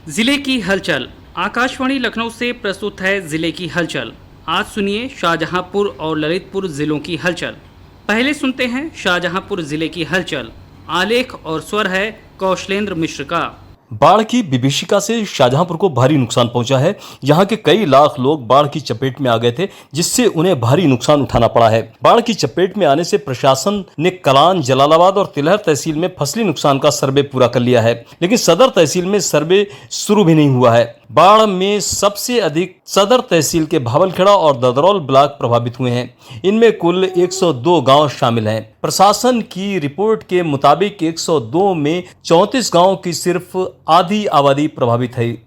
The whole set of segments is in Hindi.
जिले की हलचल। आकाशवाणी लखनऊ से प्रस्तुत है जिले की हलचल। आज सुनिए शाहजहांपुर और ललितपुर जिलों की हलचल। पहले सुनते हैं शाहजहांपुर जिले की हलचल। आलेख और स्वर है कौशलेंद्र मिश्र का। बाढ़ की विभीषिका से शाहजहांपुर को भारी नुकसान पहुंचा है। यहां के कई लाख लोग बाढ़ की चपेट में आ गए थे, जिससे उन्हें भारी नुकसान उठाना पड़ा है। बाढ़ की चपेट में आने से प्रशासन ने कलान, जलालाबाद और तिलहर तहसील में फसली नुकसान का सर्वे पूरा कर लिया है, लेकिन सदर तहसील में सर्वे शुरू भी नहीं हुआ है। बाढ़ में सबसे अधिक सदर तहसील के भावलखेड़ा और ददरौल ब्लॉक प्रभावित हुए हैं। इनमें कुल 102 गांव शामिल हैं। प्रशासन की रिपोर्ट के मुताबिक 102 में 34 गांवों की सिर्फ आधी आबादी प्रभावित है।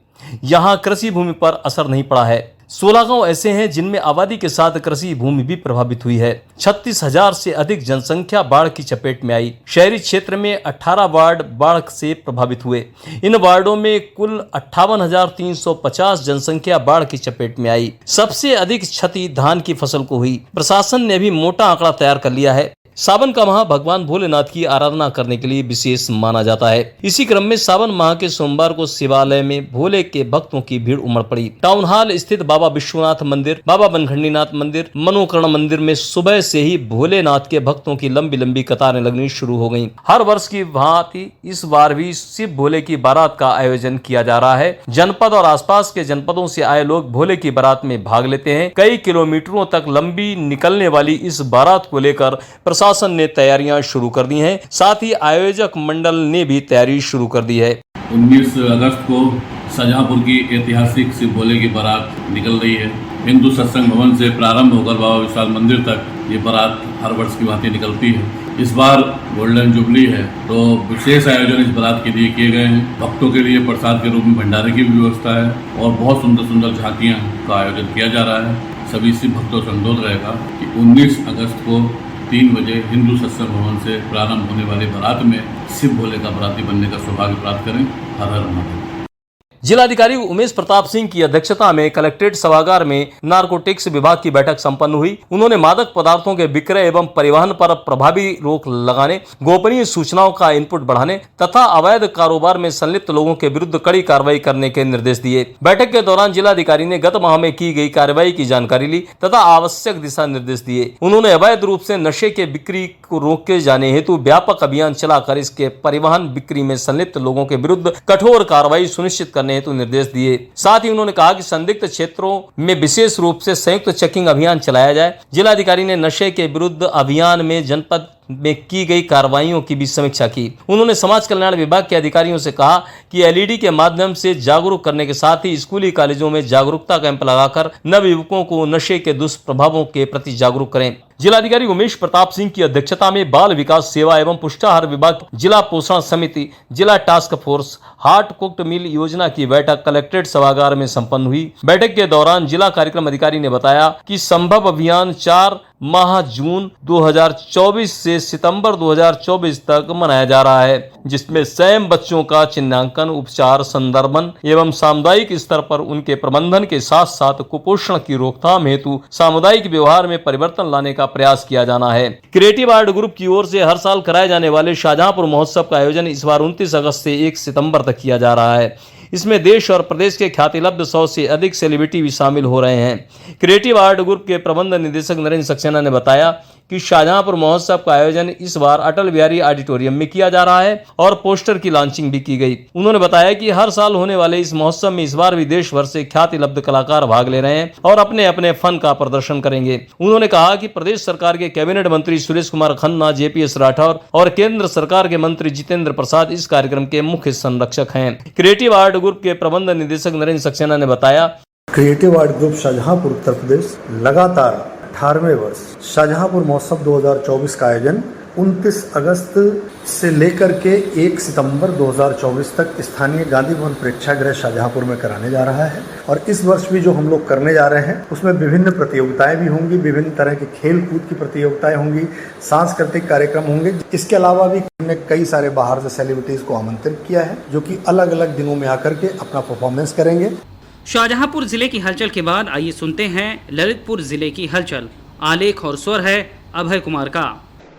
यहां कृषि भूमि पर असर नहीं पड़ा है। 16 गांव ऐसे हैं जिनमें आबादी के साथ कृषि भूमि भी प्रभावित हुई है। 36,000 से अधिक जनसंख्या बाढ़ की चपेट में आई। शहरी क्षेत्र में 18 वार्ड बाढ़ से प्रभावित हुए। इन वार्डों में कुल 58,350 जनसंख्या बाढ़ की चपेट में आई। सबसे अधिक क्षति धान की फसल को हुई। प्रशासन ने भी मोटा आंकड़ा तैयार कर लिया है। सावन का माह भगवान भोलेनाथ की आराधना करने के लिए विशेष माना जाता है। इसी क्रम में सावन माह के सोमवार को शिवालय में भोले के भक्तों की भीड़ उमड़ पड़ी। टाउन हॉल स्थित बाबा विश्वनाथ मंदिर, बाबा बनखंडीनाथ मंदिर, मनोकर्ण मंदिर में सुबह से ही भोलेनाथ के भक्तों की लंबी लंबी कतारें लगनी शुरू हो गईं। हर वर्ष की भांति इस बार भी शिव भोले की बारात का आयोजन किया जा रहा है। जनपद और आसपास के जनपदों से आए लोग भोले की बारात में भाग लेते हैं। कई किलोमीटरों तक लंबी निकलने वाली इस बारात को लेकर प्रशासन ने तैयारियां शुरू कर दी हैं। साथ ही आयोजक मंडल ने भी तैयारी शुरू कर दी है। 19 अगस्त को शाहजहांपुर की ऐतिहासिक शिव भोले की बारात निकल रही है। हिंदू सत्संग भवन से प्रारंभ होकर बाबा विशाल मंदिर तक ये बारात हर वर्ष की भांति निकलती है। इस बार गोल्डन जुबली है, तो विशेष आयोजन इस बारात के लिए किए गए हैं। भक्तों के लिए प्रसाद के रूप में भंडारे की भी व्यवस्था है और बहुत सुंदर सुंदर झांकियां का आयोजन किया जा रहा है। सभी शिव भक्तों से अनुरोध रहेगा कि 19 अगस्त को 3 बजे हिंदू सत्संग भवन से प्रारंभ होने वाली बारात में शिव भोले का बाराती बनने का सौभाग्य प्राप्त करें। हर हर महादेव। जिलाधिकारी उमेश प्रताप सिंह की अध्यक्षता में कलेक्ट्रेट सभागार में नारकोटिक्स विभाग की बैठक संपन्न हुई। उन्होंने मादक पदार्थों के विक्रय एवं परिवहन पर प्रभावी रोक लगाने, गोपनीय सूचनाओं का इनपुट बढ़ाने तथा अवैध कारोबार में संलिप्त लोगों के विरुद्ध कड़ी कार्रवाई करने के निर्देश दिए। बैठक के दौरान जिलाधिकारी ने गत माह में की गई कार्रवाई की जानकारी ली तथा आवश्यक दिशा निर्देश दिए। उन्होंने अवैध रूप से नशे के बिक्री को रोके जाने हेतु व्यापक अभियान चलाकर इसके परिवहन बिक्री में संलिप्त लोगों के विरुद्ध कठोर कार्रवाई सुनिश्चित करने हेतु निर्देश दिए। साथ ही उन्होंने कहा कि संदिग्ध क्षेत्रों में विशेष रूप से संयुक्त चेकिंग अभियान चलाया जाए। जिलाधिकारी ने नशे के विरुद्ध अभियान में जनपद में की गई कार्रवाइयों की भी समीक्षा की। उन्होंने समाज कल्याण विभाग के अधिकारियों से कहा कि एलईडी के माध्यम से जागरूक करने के साथ ही स्कूली कॉलेजों में जागरूकता कैंप लगाकर नवयुवकों को नशे के दुष्प्रभावों के प्रति जागरूक करें। जिलाधिकारी उमेश प्रताप सिंह की अध्यक्षता में बाल विकास सेवा एवं पुष्टाहार विभाग, जिला पोषण समिति, जिला task force hot cooked meal योजना की बैठक कलेक्ट्रेट सभागार में संपन्न हुई। बैठक के दौरान जिला कार्यक्रम अधिकारी ने बताया कि संभव अभियान 4 माह जून 2024 से सितंबर 2024 तक मनाया जा रहा है, जिसमें सैम बच्चों का चिन्हांकन, उपचार, संदर्भन एवं सामुदायिक स्तर पर उनके प्रबंधन के साथ साथ कुपोषण की रोकथाम हेतु सामुदायिक व्यवहार में परिवर्तन लाने का प्रयास किया जाना है। क्रिएटिव आर्ट ग्रुप की ओर से हर साल कराए जाने वाले शाहजहांपुर महोत्सव का आयोजन इस बार 29 अगस्त से 1 सितंबर तक किया जा रहा है। इसमें देश और प्रदेश के ख्यातिलब्ध 100 से अधिक सेलिब्रिटी भी शामिल हो रहे हैं। क्रिएटिव आर्ट ग्रुप के प्रबंध निदेशक नरेंद्र सक्सेना ने बताया कि शाहजहांपुर महोत्सव का आयोजन इस बार अटल बिहारी ऑडिटोरियम में किया जा रहा है और पोस्टर की लॉन्चिंग भी की गई। उन्होंने बताया कि हर साल होने वाले इस महोत्सव में इस बार भी देश भर से ख्यातिलब्ध कलाकार भाग ले रहे हैं और अपने अपने फन का प्रदर्शन करेंगे। उन्होंने कहा कि प्रदेश सरकार के कैबिनेट मंत्री सुरेश कुमार खन्ना, जेपीएस राठौर और केंद्र सरकार के मंत्री जितेंद्र प्रसाद इस कार्यक्रम के मुख्य संरक्षक हैं। क्रिएटिव आर्ट ग्रुप के प्रबंध निदेशक नरेंद्र सक्सेना ने बताया, creative art group Shahjahanpur Uttar Pradesh लगातार 18वें वर्ष शाहजहांपुर महोत्सव 2024 का आयोजन 29 अगस्त से लेकर के 1 सितंबर 2024 तक स्थानीय गांधी भवन प्रेक्षागृह शाहजहांपुर में कराने जा रहा है। और इस वर्ष भी जो हम लोग करने जा रहे हैं उसमें विभिन्न प्रतियोगिताएं भी होंगी, विभिन्न तरह की खेल कूद की प्रतियोगिताएं होंगी, सांस्कृतिक कार्यक्रम होंगे। इसके अलावा भी हमने कई सारे बाहर से सेलिब्रिटीज को आमंत्रित किया है जो कि अलग अलग दिनों में आकर के अपना परफॉर्मेंस करेंगे। शाहजहांपुर जिले की हलचल के बाद आइए सुनते हैं ललितपुर जिले की हलचल। आलेख और स्वर है अभय कुमार का।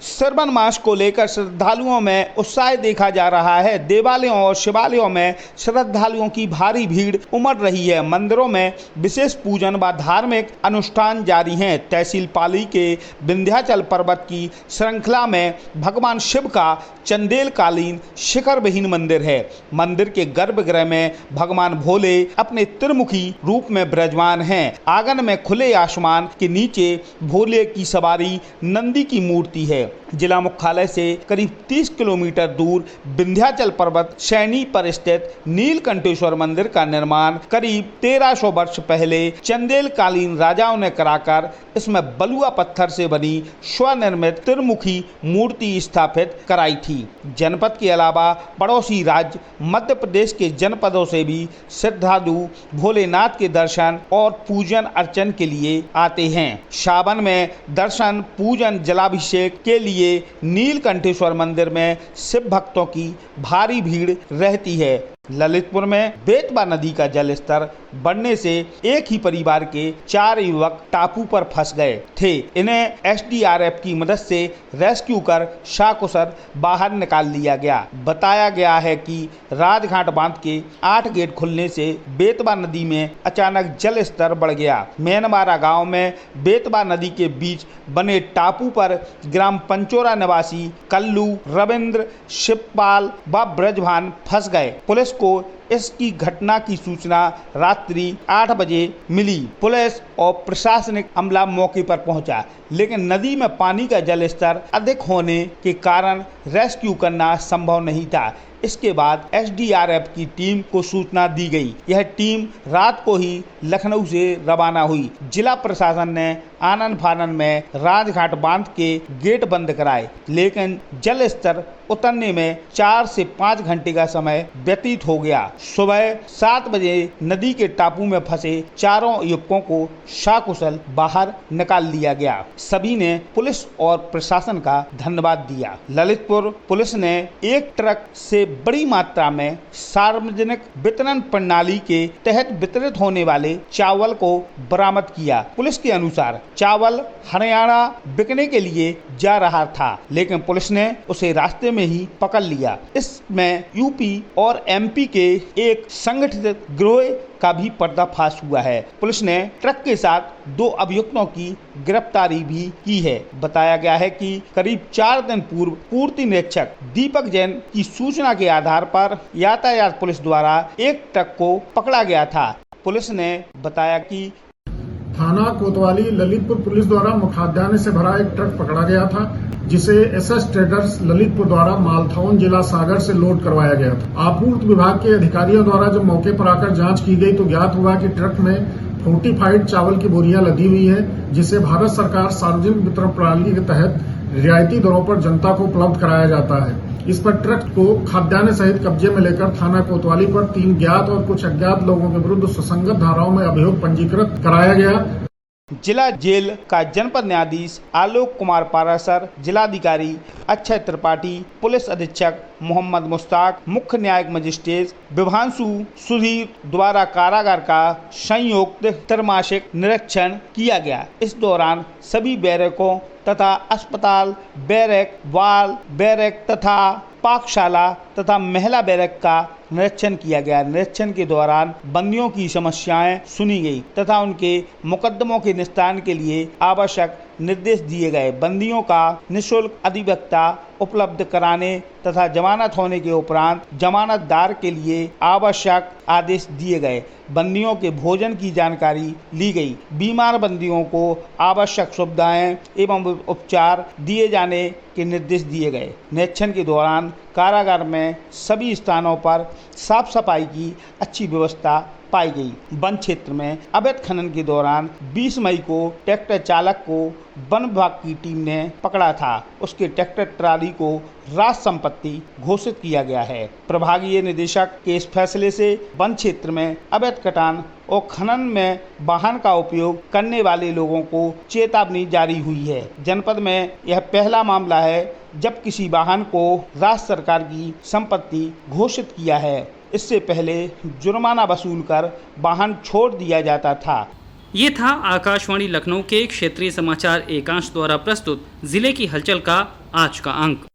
श्रावण मास को लेकर श्रद्धालुओं में उत्साह देखा जा रहा है। देवालयों और शिवालयों में श्रद्धालुओं की भारी भीड़ उमड़ रही है। मंदिरों में विशेष पूजन व धार्मिक अनुष्ठान जारी हैं। तहसील पाली के विंध्याचल पर्वत की श्रृंखला में भगवान शिव का चंदेलकालीन शिखर विहीन मंदिर है। मंदिर के गर्भगृह में भगवान भोले अपने त्रिमुखी रूप में विराजमान हैं। आंगन में खुले आसमान के नीचे भोले की सवारी नंदी की मूर्ति है। जिला मुख्यालय से करीब 30 किलोमीटर दूर विंध्याचल पर्वत श्रेणी पर स्थित नीलकंठेश्वर मंदिर का निर्माण करीब 1300 वर्ष पहले चंदेलकालीन राजाओं ने कराकर इसमें बलुआ पत्थर से बनी स्वनिर्मित त्रिमुखी मूर्ति स्थापित कराई थी। जनपद के अलावा पड़ोसी राज्य मध्य प्रदेश के जनपदों से भी श्रद्धालु भोलेनाथ के दर्शन और पूजन अर्चन के लिए आते हैं। सावन में दर्शन पूजन जलाभिषेक के लिए नीलकंठेश्वर मंदिर में शिव भक्तों की भारी भीड़ रहती है। ललितपुर में बेतवा नदी का जलस्तर बढ़ने से एक ही परिवार के 4 युवक टापू पर फंस गए थे। इन्हें एसडीआरएफ की मदद से रेस्क्यू कर सकुशल बाहर निकाल लिया गया। बताया गया है कि राजघाट बांध के 8 गेट खुलने से बेतवा नदी में अचानक जल स्तर बढ़ गया। मैनवारा गांव में बेतवा नदी के बीच बने टापू पर ग्राम पंचोरा निवासी कल्लू, रविंद्र, शिवपाल व ब्रजभान फंस गए। पुलिस को इसकी घटना की सूचना रात्रि 8 बजे मिली। पुलिस और प्रशासनिक अमला मौके पर पहुंचा, लेकिन नदी में पानी का जल स्तर अधिक होने के कारण रेस्क्यू करना संभव नहीं था। इसके बाद एसडीआरएफ की टीम को सूचना दी गई। यह टीम रात को ही लखनऊ से रवाना हुई। जिला प्रशासन ने आनन फानन में राजघाट बांध के गेट बंद कराए, लेकिन जल स्तर उतरने में 4 से 5 घंटे का समय व्यतीत हो गया। सुबह 7 बजे नदी के टापू में फंसे चारों युवकों को सकुशल बाहर निकाल लिया गया। सभी ने पुलिस और प्रशासन का धन्यवाद दिया। ललितपुर पुलिस ने एक ट्रक से बड़ी मात्रा में सार्वजनिक वितरण प्रणाली के तहत वितरित होने वाले चावल को बरामद किया। पुलिस के अनुसार चावल हरियाणा बिकने के लिए जा रहा था, लेकिन पुलिस ने उसे रास्ते में ही पकड़ लिया। इसमें यूपी और एमपी के एक संगठित गिरोह का भी पर्दाफाश हुआ है। पुलिस ने ट्रक के साथ 2 अभियुक्तों की गिरफ्तारी भी की है। बताया गया है कि करीब 4 दिन पूर्व पूर्ति निरीक्षक दीपक जैन की सूचना के आधार पर यातायात पुलिस द्वारा एक ट्रक को पकड़ा गया था। पुलिस ने बताया कि थाना कोतवाली ललितपुर पुलिस द्वारा खाद्यान्न से भरा एक ट्रक पकड़ा गया था, जिसे एसएस ट्रेडर्स ललितपुर द्वारा मालथाउन जिला सागर से लोड करवाया गया था। आपूर्ति विभाग के अधिकारियों द्वारा जब मौके पर आकर जांच की गई तो ज्ञात हुआ कि ट्रक में फोर्टिफाइड चावल की बोरियां लदी हुई है, जिसे भारत सरकार सार्वजनिक वितरण प्रणाली के तहत रियायती दरों पर जनता को उपलब्ध कराया जाता है। इस पर ट्रक को खाद्यान्न सहित कब्जे में लेकर थाना कोतवाली पर 3 ज्ञात और कुछ अज्ञात लोगों के विरुद्ध सुसंगत धाराओं में अभियोग पंजीकृत कराया गया। जिला जेल का जनपद न्यायाधीश आलोक कुमार पारासर, जिलाधिकारी अक्षय त्रिपाठी, पुलिस अधीक्षक मोहम्मद मुश्ताक, मुख्य न्यायिक मजिस्ट्रेट विभांशु सुधीर द्वारा कारागार का संयुक्त त्रैमासिक निरीक्षण किया गया। इस दौरान सभी बैरकों तथा अस्पताल, बैरक, वाल बैरक तथा पाकशाला तथा महिला बैरक का निरीक्षण किया गया। निरीक्षण के दौरान बंदियों की समस्याएं सुनी गई तथा उनके मुकदमों के निस्तारण के लिए आवश्यक निर्देश दिए गए। बंदियों का निःशुल्क अधिवक्ता उपलब्ध कराने तथा जमानत होने के उपरांत जमानतदार के लिए आवश्यक आदेश दिए गए। बंदियों के भोजन की जानकारी ली गई। बीमार बंदियों को आवश्यक सुविधाएं एवं उपचार दिए जाने के निर्देश दिए गए। निरीक्षण के दौरान कारागार में सभी स्थानों पर साफ सफाई की अच्छी व्यवस्था पाई गई। वन क्षेत्र में अवैध खनन के दौरान 20 मई को ट्रैक्टर चालक को वन विभाग की टीम ने पकड़ा था। उसके ट्रैक्टर ट्राली को राज संपत्ति घोषित किया गया है। प्रभागीय निदेशक के इस फैसले से वन क्षेत्र में अवैध कटान और खनन में वाहन का उपयोग करने वाले लोगों को चेतावनी जारी हुई है। जनपद में यह पहला मामला है जब किसी वाहन को राज्य सरकार की संपत्ति घोषित किया है। इससे पहले जुर्माना वसूल कर वाहन छोड़ दिया जाता था। ये था आकाशवाणी लखनऊ के क्षेत्रीय समाचार एकांश द्वारा प्रस्तुत जिले की हलचल का आज का अंक।